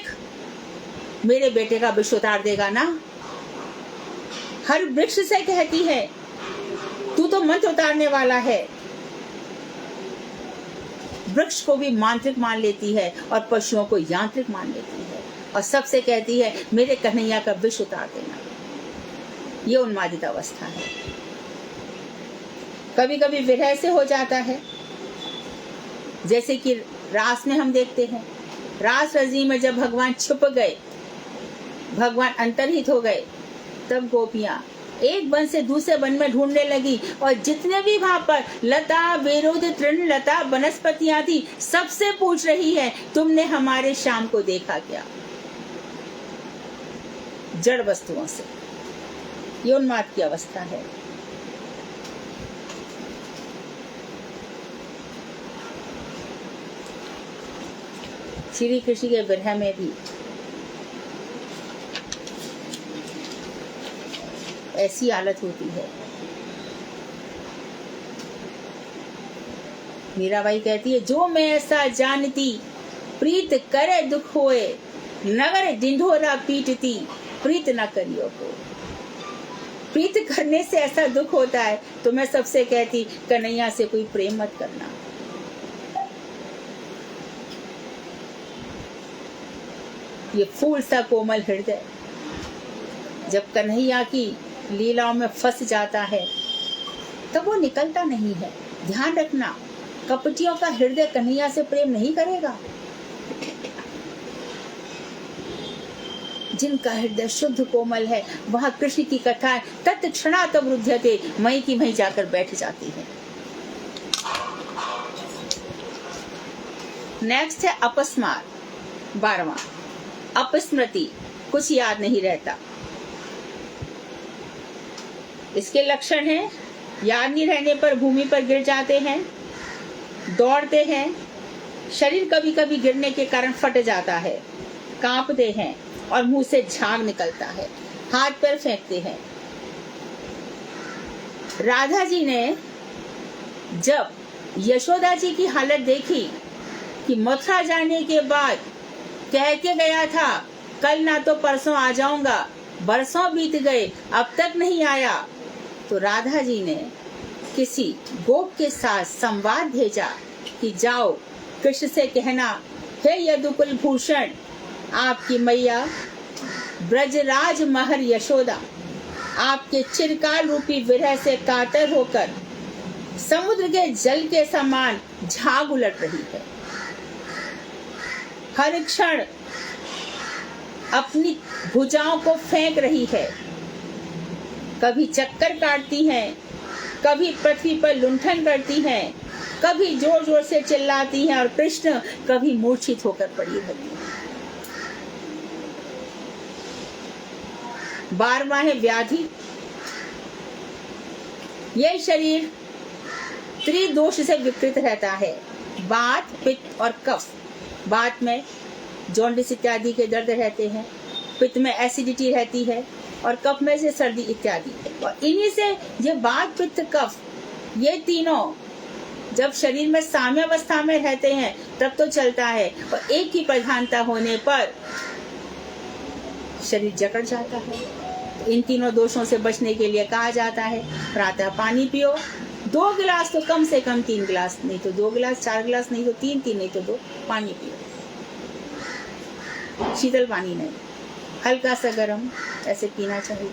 मेरे बेटे का विष उतार देगा ना। हर वृक्ष से कहती है, तू तो मंत्र उतारने वाला है। वृक्ष को भी मांत्रिक मान लेती है और पशुओं को यांत्रिक मान लेती है, और सबसे कहती है, मेरे कन्हैया का विष उतार देना। ये उन्मादित अवस्था है। कभी कभी विरह से हो जाता है, जैसे कि रास में हम देखते हैं, रास रजी में जब भगवान छुप गए, भगवान अंतर्हित हो गए, तब गोपियां एक वन से दूसरे वन में ढूंढने लगी, और जितने भी वहां पर लता विरुद्ध तृण लता वनस्पतियां थी, सबसे पूछ रही है, तुमने हमारे श्याम को देखा क्या? जड़ वस्तुओं से। ये उन्माद की अवस्था है। श्री कृष्ण के विरह में भी ऐसी हालत होती है। मीराबाई कहती है, जो मैं ऐसा जानती, प्रीत करे दुख होए, नगर ढिंढोरा पीटती, प्रीत न करियो को। प्रीत करने से ऐसा दुख होता है, तो मैं सबसे कहती, कन्हैया से कोई प्रेम मत करना। ये फूल सा कोमल हृदय जब कन्हैया की लीलाओं में फंस जाता है, तब वो निकलता नहीं है। ध्यान रखना, कपटियों का हृदय कन्हैया से प्रेम नहीं करेगा। जिनका हृदय शुद्ध कोमल है, वहां कृष्ण की कथाएं तत्क्षणात् रुध्यते, मई की मई जाकर बैठ जाती है। नेक्स्ट है अपस्मार, 12वां। अपस्मृति, कुछ याद नहीं रहता। इसके लक्षण हैं याद नहीं रहने पर भूमि पर गिर जाते हैं, दौड़ते हैं, शरीर कभी कभी गिरने के कारण फट जाता है, कांपते हैं और मुंह से झाग निकलता है, हाथ पैर फेंकते हैं। राधा जी ने जब यशोदा जी की हालत देखी कि मथुरा जाने के बाद कह के गया था कल ना तो परसों आ जाऊंगा, बरसों बीत गए अब तक नहीं आया, तो राधा जी ने किसी गोप के साथ संवाद भेजा कि जाओ कृष्ण से कहना, हे यदुकुल भूषण, आपकी मैया ब्रजराज महर यशोदा आपके चिरकाल रूपी विरह से कातर होकर समुद्र के जल के समान झाग उलट रही है। हर क्षण अपनी भुजाओं को फेंक रही है, कभी चक्कर काटती हैं, कभी पृथ्वी पर लुंठन करती हैं, कभी जोर जोर से चिल्लाती हैं और कृष्ण कभी मूर्छित होकर पड़ी रहती है। 12वां है व्याधि। यह शरीर त्रिदोष से विकृत रहता है, वात, पित्त और कफ। वात में जॉन्डिस इत्यादि के दर्द रहते हैं, पित्त में एसिडिटी रहती है और कफ में से सर्दी इत्यादि। और इन्हीं से ये वात, पित्त, कफ, ये तीनों जब शरीर में साम्यावस्था में रहते हैं तब तो चलता है, और एक की प्रधानता होने पर शरीर जकड़ जाता है। इन तीनों दोषों से बचने के लिए कहा जाता है प्रातः पानी पियो, 2 गिलास तो कम से कम, 3 गिलास नहीं तो 2 गिलास, 4 गिलास नहीं तो 3, 3 नहीं तो 2 पानी पियो। शीतल पानी नहीं, हल्का सा गर्म ऐसे पीना चाहिए।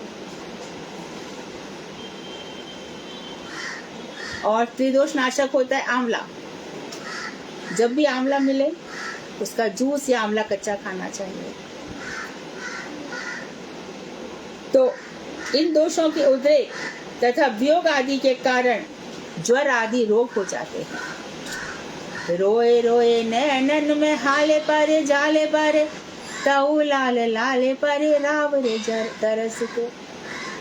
और त्रिदोष नाशक होता है आंवला। जब भी आंवला मिले उसका जूस या आंवला कच्चा खाना चाहिए। तो इन दोषों के उद्रेक तथा वियोग आदि के कारण ज्वर आदि रोग हो जाते हैं। रोए रोए नैनन में हाले पारे जाले पारे, ताऊ लाल लाले पारे रावरे तरस को।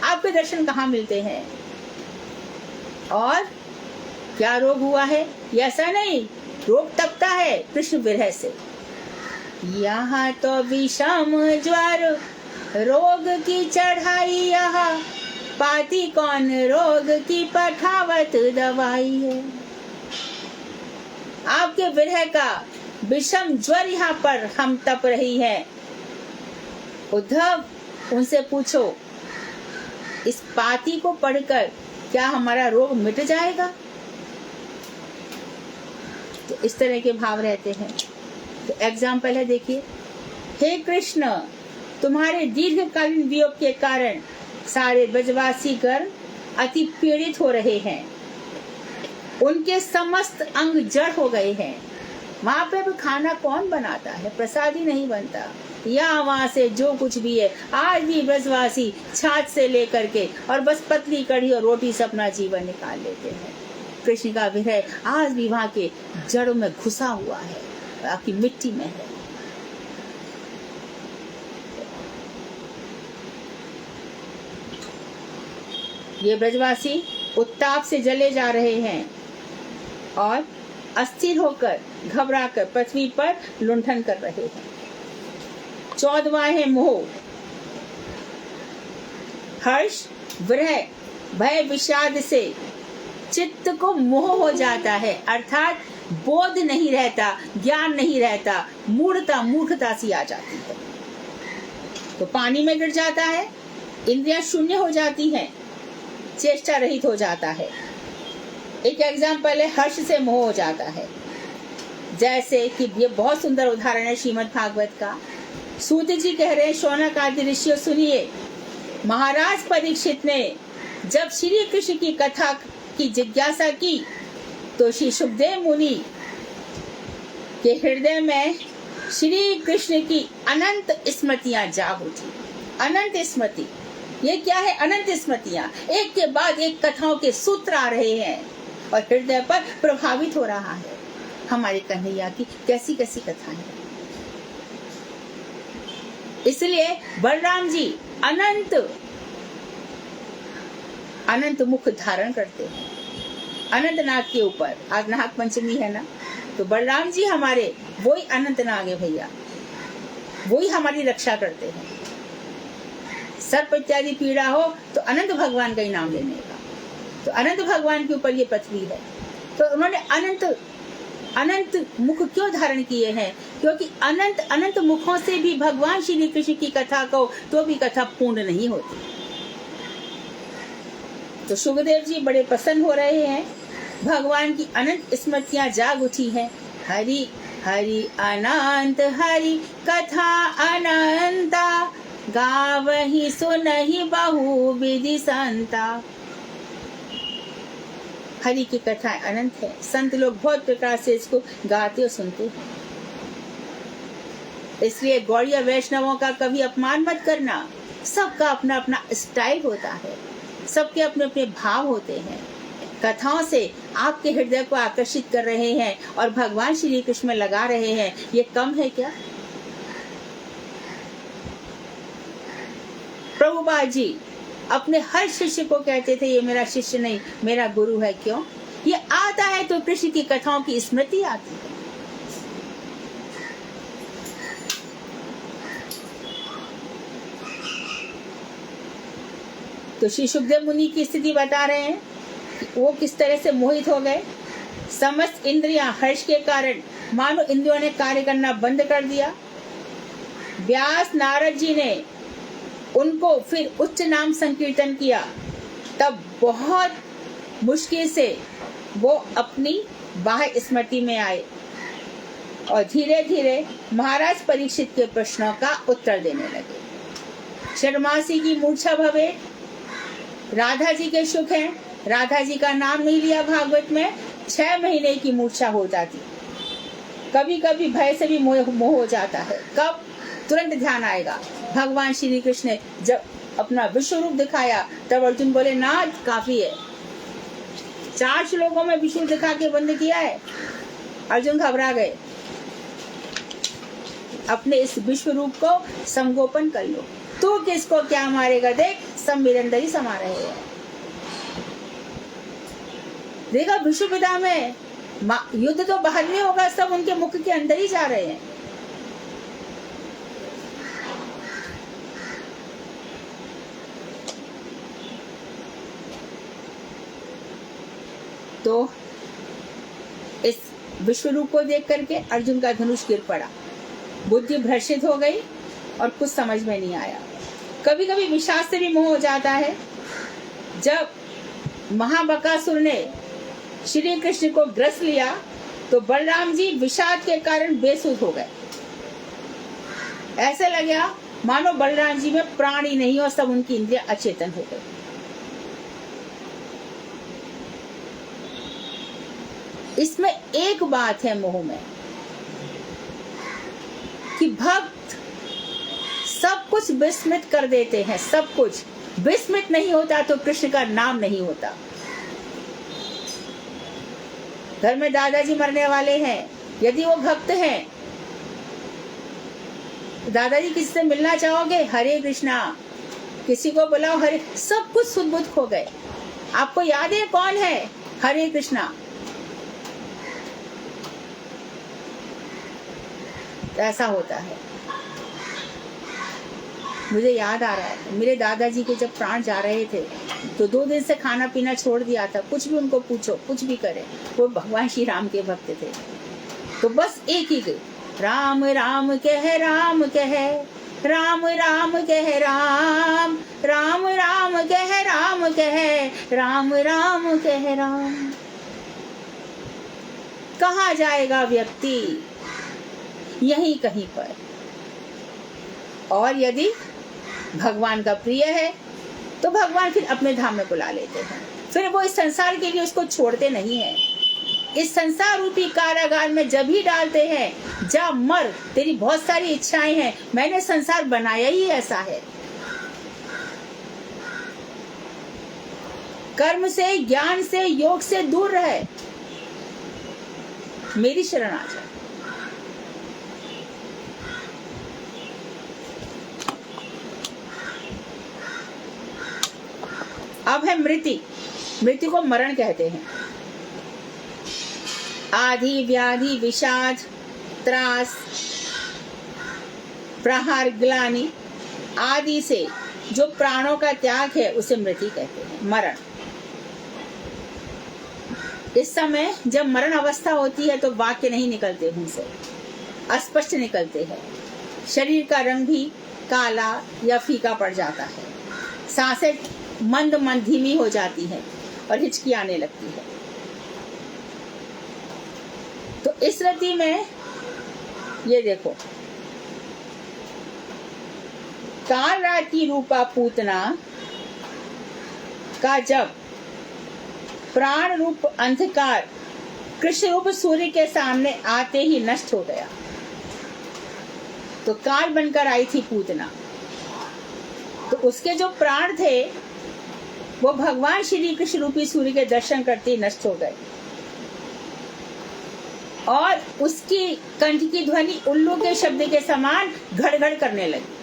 आपके दर्शन कहाँ मिलते हैं? और क्या रोग हुआ है? ऐसा नहीं, रोग तपता है कृष्ण विरह से। यहाँ तो विषम ज्वर रोग की चढ़ाई, यहाँ पाती कौन रोग की पठावत दवाई है। आपके विरह का विषम ज्वर यहाँ पर हम तप रही है। उद्धव, उनसे पूछो इस पाती को पढ़कर क्या हमारा रोग मिट जाएगा? तो इस तरह के भाव रहते हैं। तो एग्जाम्पल है, देखिए, हे कृष्ण, तुम्हारे दीर्घकालीन वियोग के कारण सारे ब्रजवासी गण अति पीड़ित हो रहे हैं। उनके समस्त अंग जड़ हो गए हैं। वहां पे खाना कौन बनाता है? प्रसाद ही नहीं बनता। यहाँ वहां से जो कुछ भी है, आज भी ब्रजवासी छाछ से लेकर के और बस पतली कढ़ी और रोटी से अपना जीवन निकाल लेते हैं। कृष्ण का विरह आज भी वहां के जड़ों में घुसा हुआ है, आपकी मिट्टी में है। ये ब्रजवासी उत्ताप से जले जा रहे हैं और अस्थिर होकर, घबराकर पृथ्वी पर लुंठन कर रहे हैं। 14वां है मोह। हर्ष, विरह, भय, विषाद से चित्त को मोह हो जाता है, अर्थात बोध नहीं रहता, ज्ञान नहीं रहता, मूर्खता सी आ जाती है। तो पानी में गिर जाता है, इंद्रियां शून्य हो जाती हैं, चेष्टा रहित हो जाता है। एक एग्जाम्पल है, हर्ष से मोह हो जाता है। जैसे कि ये बहुत सुंदर उदाहरण है श्रीमद् भागवत का। सूत जी कह रहे हैं, शौनक आदि ऋषियों सुनिए, महाराज परीक्षित ने जब श्री कृष्ण की कथा की जिज्ञासा की तो श्री सुखदेव मुनि के हृदय में श्री कृष्ण की अनंत स्मृतियां जाग उठी। अनंत स्मृति, ये क्या है? अनंत स्मृतियां, एक के बाद एक कथाओं के सूत्र आ रहे हैं और हृदय पर प्रभावित हो रहा है। हमारे कन्हैया की कैसी कैसी कथाएं। इसलिए बलराम जी अनंत अनंत मुख धारण करते हैं अनंत नाग के ऊपर। आज नाग पंचमी है ना, तो बलराम जी हमारे वही अनंत नाग है भैया, वही हमारी रक्षा करते हैं। सर्प इत्यादि पीड़ा हो तो अनंत भगवान का ही नाम लेने का, तो अनंत भगवान के ऊपर ये पृथ्वी है। तो उन्होंने अनंत अनंत मुख क्यों धारण किए हैं? क्योंकि अनंत अनंत मुखों से भी भगवान श्री कृष्ण की कथा को तो भी कथा पूर्ण नहीं होती। तो सुखदेव जी बड़े प्रसन्न हो रहे हैं, भगवान की अनंत स्मृतियां जाग उठी हैं। हरि हरि अनंत हरि कथा अनंता, गावहि सुनहि बहु विधि संता। हरि की कथाएं अनंत है, संत लोग बहुत प्रकार से इसको गाते और सुनते हैं। इसलिए गौड़िया वैष्णवों का कभी अपमान मत करना। सबका अपना अपना स्टाइल होता है, सबके अपने अपने भाव होते हैं। कथाओं से आपके हृदय को आकर्षित कर रहे हैं और भगवान श्री कृष्ण में लगा रहे हैं, ये कम है क्या? प्रभुपाद जी अपने हर शिष्य को कहते थे ये मेरा शिष्य नहीं, मेरा गुरु है। क्यों? ये आता है तो कृष्ण की कथाओं की स्मृति आती है। तो श्री सुखदेव मुनि की स्थिति बता रहे हैं कि वो किस तरह से मोहित हो गए। समस्त इंद्रियां हर्ष के कारण मानो इंद्रियों ने कार्य करना बंद कर दिया। व्यास नारद जी ने उनको फिर उच्च नाम संकीर्तन किया, तब बहुत मुश्किल से वो अपनी बाह्य स्मृति में आए और धीरे धीरे महाराज परीक्षित के प्रश्नों का उत्तर देने लगे। षडमासी की मूर्छा भवे, राधा जी के सुख हैं, राधा जी का नाम नहीं लिया भागवत में, 6 महीने की मूर्छा हो जाती। कभी कभी भय से भी मोह हो जाता है। कब? तुरंत ध्यान आएगा। भगवान श्री कृष्ण ने जब अपना विश्व रूप दिखाया तब अर्जुन बोले ना काफी है, 4 श्लोकों में विश्व दिखा के बंद किया है। अर्जुन घबरा गए। अपने इस विश्व रूप को संगोपन कर लो, तू किसको क्या मारेगा, देख सब मेरे अंदर ही समा रहे हैं। देखा विश्व पिता में युद्ध तो बाहर में होगा, सब उनके मुख के अंदर ही जा रहे हैं। तो इस विश्व रूप को देख करके अर्जुन का धनुष गिर पड़ा, बुद्धि भ्रष्ट हो गई और कुछ समझ में नहीं आया। कभी कभी विषाद से भी मोह हो जाता है। जब महाबकासुर ने श्री कृष्ण को ग्रस लिया तो बलराम जी विषाद के कारण बेसुध हो गए। ऐसे लगा मानो बलराम जी में प्राण ही नहीं और सब उनकी इंद्रियां अचेतन हो गई। इसमें एक बात है मोह में कि भक्त सब कुछ विस्मृत कर देते हैं। सब कुछ विस्मृत नहीं होता तो कृष्ण का नाम नहीं होता। घर में दादाजी मरने वाले हैं, यदि वो भक्त हैं, दादाजी किसी से मिलना चाहोगे, हरे कृष्णा, किसी को बुलाओ हरे, सब कुछ सुध-बुध खो गए। आपको याद है कौन है? हरे कृष्णा। ऐसा होता है। मुझे याद आ रहा है मेरे दादाजी के जब प्राण जा रहे थे तो 2 दिन से खाना पीना छोड़ दिया था। कुछ भी उनको पूछो, कुछ भी करे, वो भगवान श्री राम के भक्त थे। तो बस एक ही गई, राम राम कह, राम कह, राम राम कह, राम राम राम कह, राम कह, राम राम कह, राम। कहाँ जाएगा व्यक्ति? यहीं कहीं पर। और यदि भगवान का प्रिय है तो भगवान फिर अपने धाम में बुला लेते हैं। फिर वो इस संसार के लिए उसको छोड़ते नहीं है। इस संसार रूपी कारागार में जब ही डालते हैं, जा मर, तेरी बहुत सारी इच्छाएं हैं, मैंने संसार बनाया ही ऐसा है। कर्म से, ज्ञान से, योग से दूर रहे, मेरी शरण आ जा। अब है मृत्यु। मृत्यु को मरण कहते हैं। आदि व्याधि विषाद त्रास प्रहार ग्लानि आदि से जो प्राणों का त्याग है उसे मृत्यु कहते हैं, मरण। इस समय जब मरण अवस्था होती है तो वाक्य नहीं निकलते उनसे, अस्पष्ट निकलते हैं। शरीर का रंग भी काला या फीका पड़ जाता है, सांसें मंद मंद धीमी हो जाती है और हिचकी आने लगती है। तो इस रति में ये देखो, काल रात की रूपा पूतना का जब प्राण रूप अंधकार कृष्ण रूप सूर्य के सामने आते ही नष्ट हो गया। तो काल बनकर आई थी पूतना, तो उसके जो प्राण थे वो भगवान श्री कृष्ण रूपी सूर्य के दर्शन करते ही नष्ट हो गए और उसकी कंठ की ध्वनि उल्लू के शब्द के समान घड़-घड़ करने लगी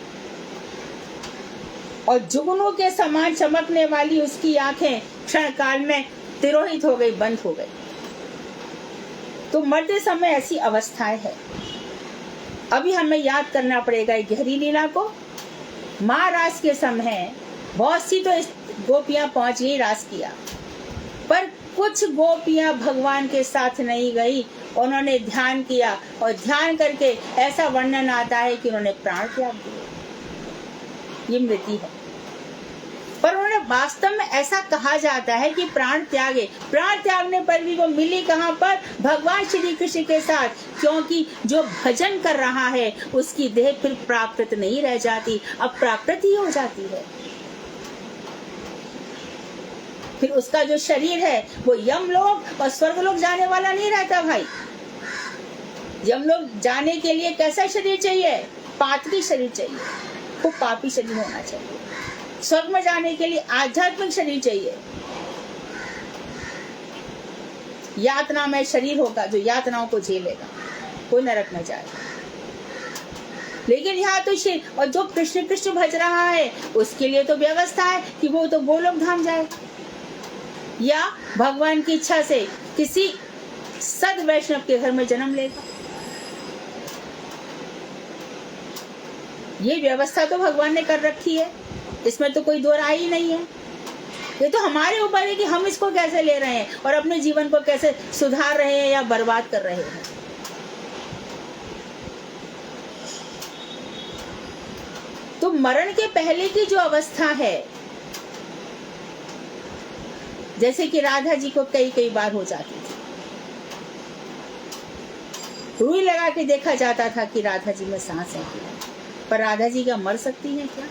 और जुगनू के समान चमकने वाली उसकी आंखें क्षण काल में तिरोहित हो गई, बंद हो गई। तो मरते समय ऐसी अवस्थाएं है। अभी हमें याद करना पड़ेगा गहरी लीला को। माँ रास के समय बहुत सी तो गोपियां पहुंच गई, रास किया, पर कुछ गोपियां भगवान के साथ नहीं गई। उन्होंने ध्यान किया और ध्यान करके ऐसा वर्णन आता है कि उन्होंने प्राण त्याग दिए। ये मृत्यु है। पर उन्होंने वास्तव में ऐसा कहा जाता है कि प्राण त्यागे। प्राण त्यागने पर भी वो मिली कहाँ पर? भगवान श्री कृष्ण के साथ, क्योंकि जो भजन कर रहा है उसकी देह फिर प्राकृत नहीं रह जाती, अब प्राकृत ही हो जाती है। फिर उसका जो शरीर है वो यमलोक और स्वर्गलोक जाने वाला नहीं रहता भाई। यमलोक जाने के लिए कैसा शरीर चाहिए? पातकी शरीर चाहिए, खूब पापी शरीर होना चाहिए। स्वर्ग में जाने के लिए आध्यात्मिक शरीर चाहिए। यातना में शरीर होगा जो यातनाओं को झेलेगा, कोई नरक में जाएगा। लेकिन यहाँ तो शरीर, और जो कृष्ण कृष्ण भज रहा है उसके लिए तो व्यवस्था है कि वो तो गोलोक धाम जाए या भगवान की इच्छा से किसी सद वैष्णव के घर में जन्म लेगा। ये व्यवस्था तो भगवान ने कर रखी है, इसमें तो कोई दो राय ही नहीं है। ये तो हमारे ऊपर है कि हम इसको कैसे ले रहे हैं और अपने जीवन को कैसे सुधार रहे हैं या बर्बाद कर रहे हैं। तो मरण के पहले की जो अवस्था है, जैसे कि राधा जी को कई बार हो जाती थी, रुई लगा के देखा जाता था कि राधा जी में सांस है, पर राधा जी क्या मर सकती है क्या?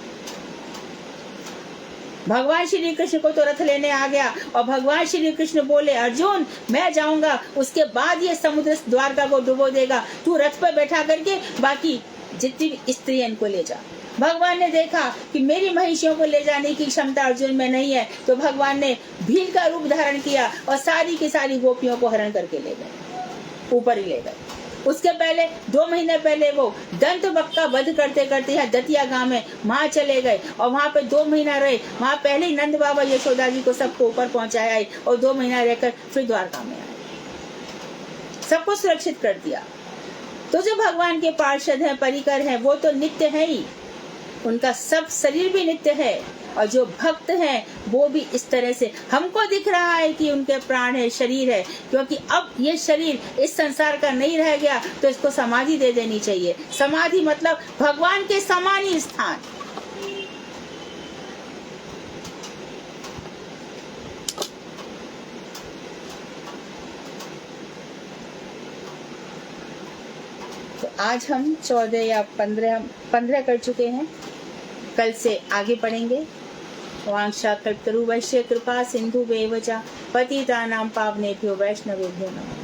भगवान श्री कृष्ण को तो रथ लेने आ गया और भगवान श्री कृष्ण बोले, अर्जुन मैं जाऊंगा, उसके बाद ये समुद्र द्वारका को डुबो देगा, तू रथ पर बैठा करके बाकी जितनी स्त्रियों को ले जा। भगवान ने देखा कि मेरी महिषियों को ले जाने की क्षमता अर्जुन में नहीं है, तो भगवान ने भील का रूप धारण किया और सारी की सारी गोपियों को हरण करके ले गए, ऊपर ही ले गए। उसके पहले 2 महीने पहले वो दंत बक का वध करते करते यहाँ दतिया गांव में वहां चले गए और वहां पे 2 महीना रहे। वहां पहले ही नंद बाबा यशोदा जी को सबको ऊपर पहुंचाया है और 2 महीना रहकर फिर द्वारका में आए, सबको सुरक्षित कर दिया। तो जो भगवान के पार्षद हैं, परिकर हैं, वो तो नित्य है ही, उनका सब शरीर भी नित्य है। और जो भक्त हैं वो भी इस तरह से, हमको दिख रहा है कि उनके प्राण है, शरीर है, क्योंकि अब ये शरीर इस संसार का नहीं रह गया तो इसको समाधि दे देनी चाहिए। समाधि मतलब भगवान के समान ही स्थान। तो आज हम 14 या 15 कर चुके हैं, कल से आगे पढ़ेंगे। वांछा कल्पतरुवश्य कृपा सिंधु वेवचा पतितानां पावनेभ्यो वैष्णवेभ्यो नमः।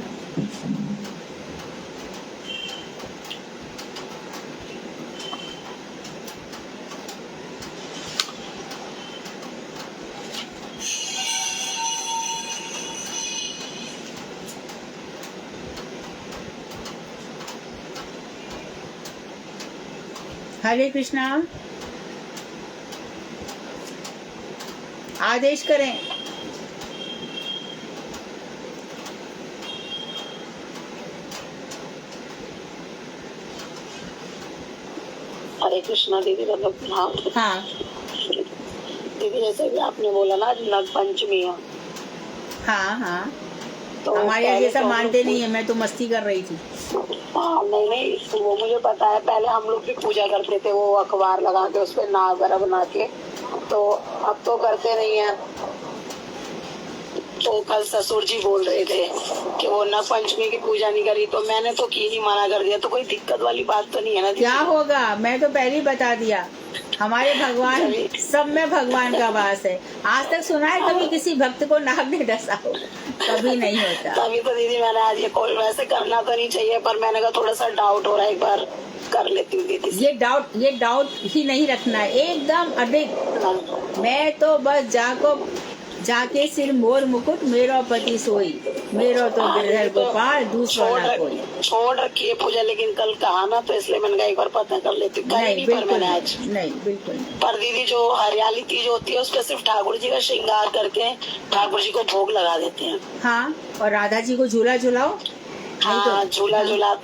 हरे कृष्णा। आदेश करें। हरे कृष्णा दीदी। मतलब हाँ दीदी जैसे भी आपने बोला ना नग पंचमी है, हाँ तो हमारे यहाँ ये सब तो मानते नहीं है, मैं तो मस्ती कर रही थी। हाँ नहीं वो मुझे पता है। पहले हम लोग भी पूजा करते थे, वो अखबार लगा के उस पर नाग वगैरह बना के, तो अब तो करते नहीं है। तो कल ससुर जी बोल रहे थे कि वो नग पंचमी की पूजा नहीं करी, तो मैंने तो की ही मना कर दिया। तो कोई दिक्कत वाली बात तो नहीं है ना दीदी? क्या होगा, मैं तो पहले ही बता दिया, हमारे भगवान सब में भगवान का वास है। आज तक सुना है कभी किसी भक्त को नाग ने डसा हो? कभी नहीं होता। तभी तो दीदी मैंने आज ये कॉल, वैसे करना तो नहीं चाहिए पर मैंने कहा थोड़ा सा डाउट हो रहा है, एक बार कर लेती हूँ दीदी से। ये डाउट ही नहीं रखना है, एकदम अधिक। मैं तो बस जाके सिर मोर मुकुट मेरो पति सोई, मेरो तो गिरधर गोपाल दूसरा ना कोई। छोड़ रखी है पूजा, लेकिन कल कहा ना तो इसलिए मैंने कहा एक बार पता कर लेती हूँ। नहीं बिल्कुल आज नहीं, बिल्कुल नहीं। पर दीदी जो हरियाली तीज होती है उस पर सिर्फ ठाकुर जी का श्रृंगार करके ठाकुर जी को भोग लगा देते हैं। हाँ, और राधा जी को झूला झूलाओ। हाँ झूला झूला,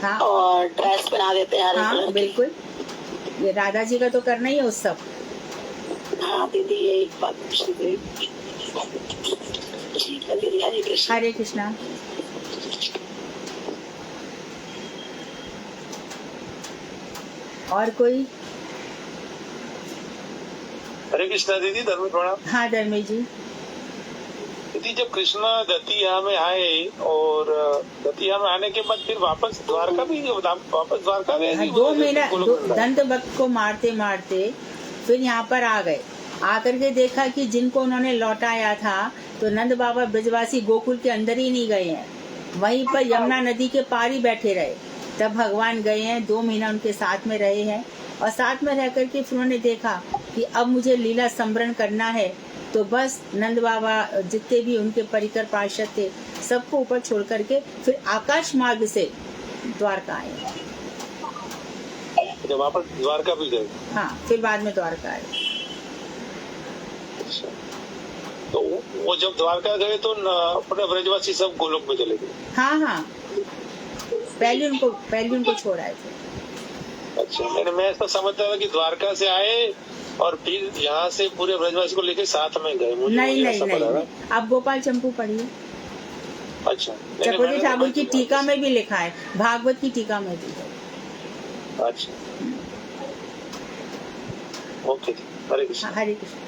हाँ, और ड्रेस पहना देते हैं हरे कलर की। बिल्कुल, ये राधा जी का तो करना ही है उत्सव। हाँ दीदी यही बात पूछी थी। ठीक है दीदी, हरे कृष्ण। हरे कृष्णा। और कोई? हरे कृष्णा दीदी, धर्म प्रणाम। हाँ धर्मी जी। दीदी जब कृष्णा दतिया में आए और दतिया में आने के बाद फिर वापस द्वारका गए? हाँ, 2 महीना दंत भक्त को मारते मारते फिर यहाँ पर आ गए। आकर के देखा कि जिनको उन्होंने लौटाया था तो नंद बाबा ब्रजवासी गोकुल के अंदर ही नहीं गए हैं, वहीं पर यमुना नदी के पार ही बैठे रहे। तब भगवान गए हैं, 2 महीना उनके साथ में रहे हैं, और साथ में रह करके फिर उन्होंने देखा कि अब मुझे लीला संवरण करना है। तो बस नंद बाबा जितने भी उनके परिकर पार्षद थे सबको ऊपर छोड़ करके फिर आकाश मार्ग से द्वारका आए। जब वापस द्वारका भी गए? हाँ, फिर बाद में द्वारका आए। तो वो जब द्वारका गए तो अपने ब्रजवासी सब गोलोक में चले गए? हाँ, पहले उनको छोड़ आए थे। अच्छा, मैं ऐसा समझता था कि द्वारका से आए और फिर यहाँ से पूरे ब्रजवासी को लेके साथ में गए। नहीं, आप गोपाल चंपू पढ़िए। अच्छा, चकोरी ठाकुर की टीका में भी लिखा है, भागवत की टीका में भी है। अच्छा, ओके, हरे कृष्ण। हरे कृष्ण।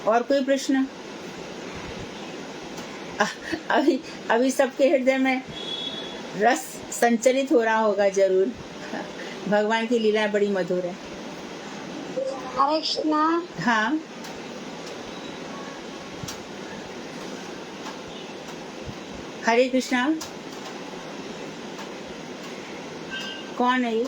और कोई प्रश्न? अभी सबके हृदय में रस संचरित हो रहा होगा जरूर। भगवान की लीला बड़ी मधुर है। हरे कृष्णा। हाँ, हरे कृष्णा। कौन है ये?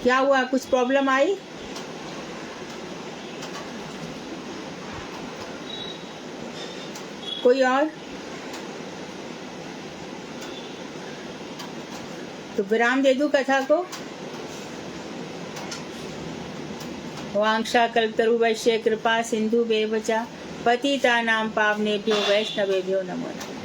क्या हुआ, कुछ प्रॉब्लम आई? कोई और? तो विराम दे दूं कथा को। वांक्षा कल्पतरुवैश्य कृपा सिंधु बेवचा पतितानां पावनेभ्यो वैष्णवेभ्यो नमो नमः।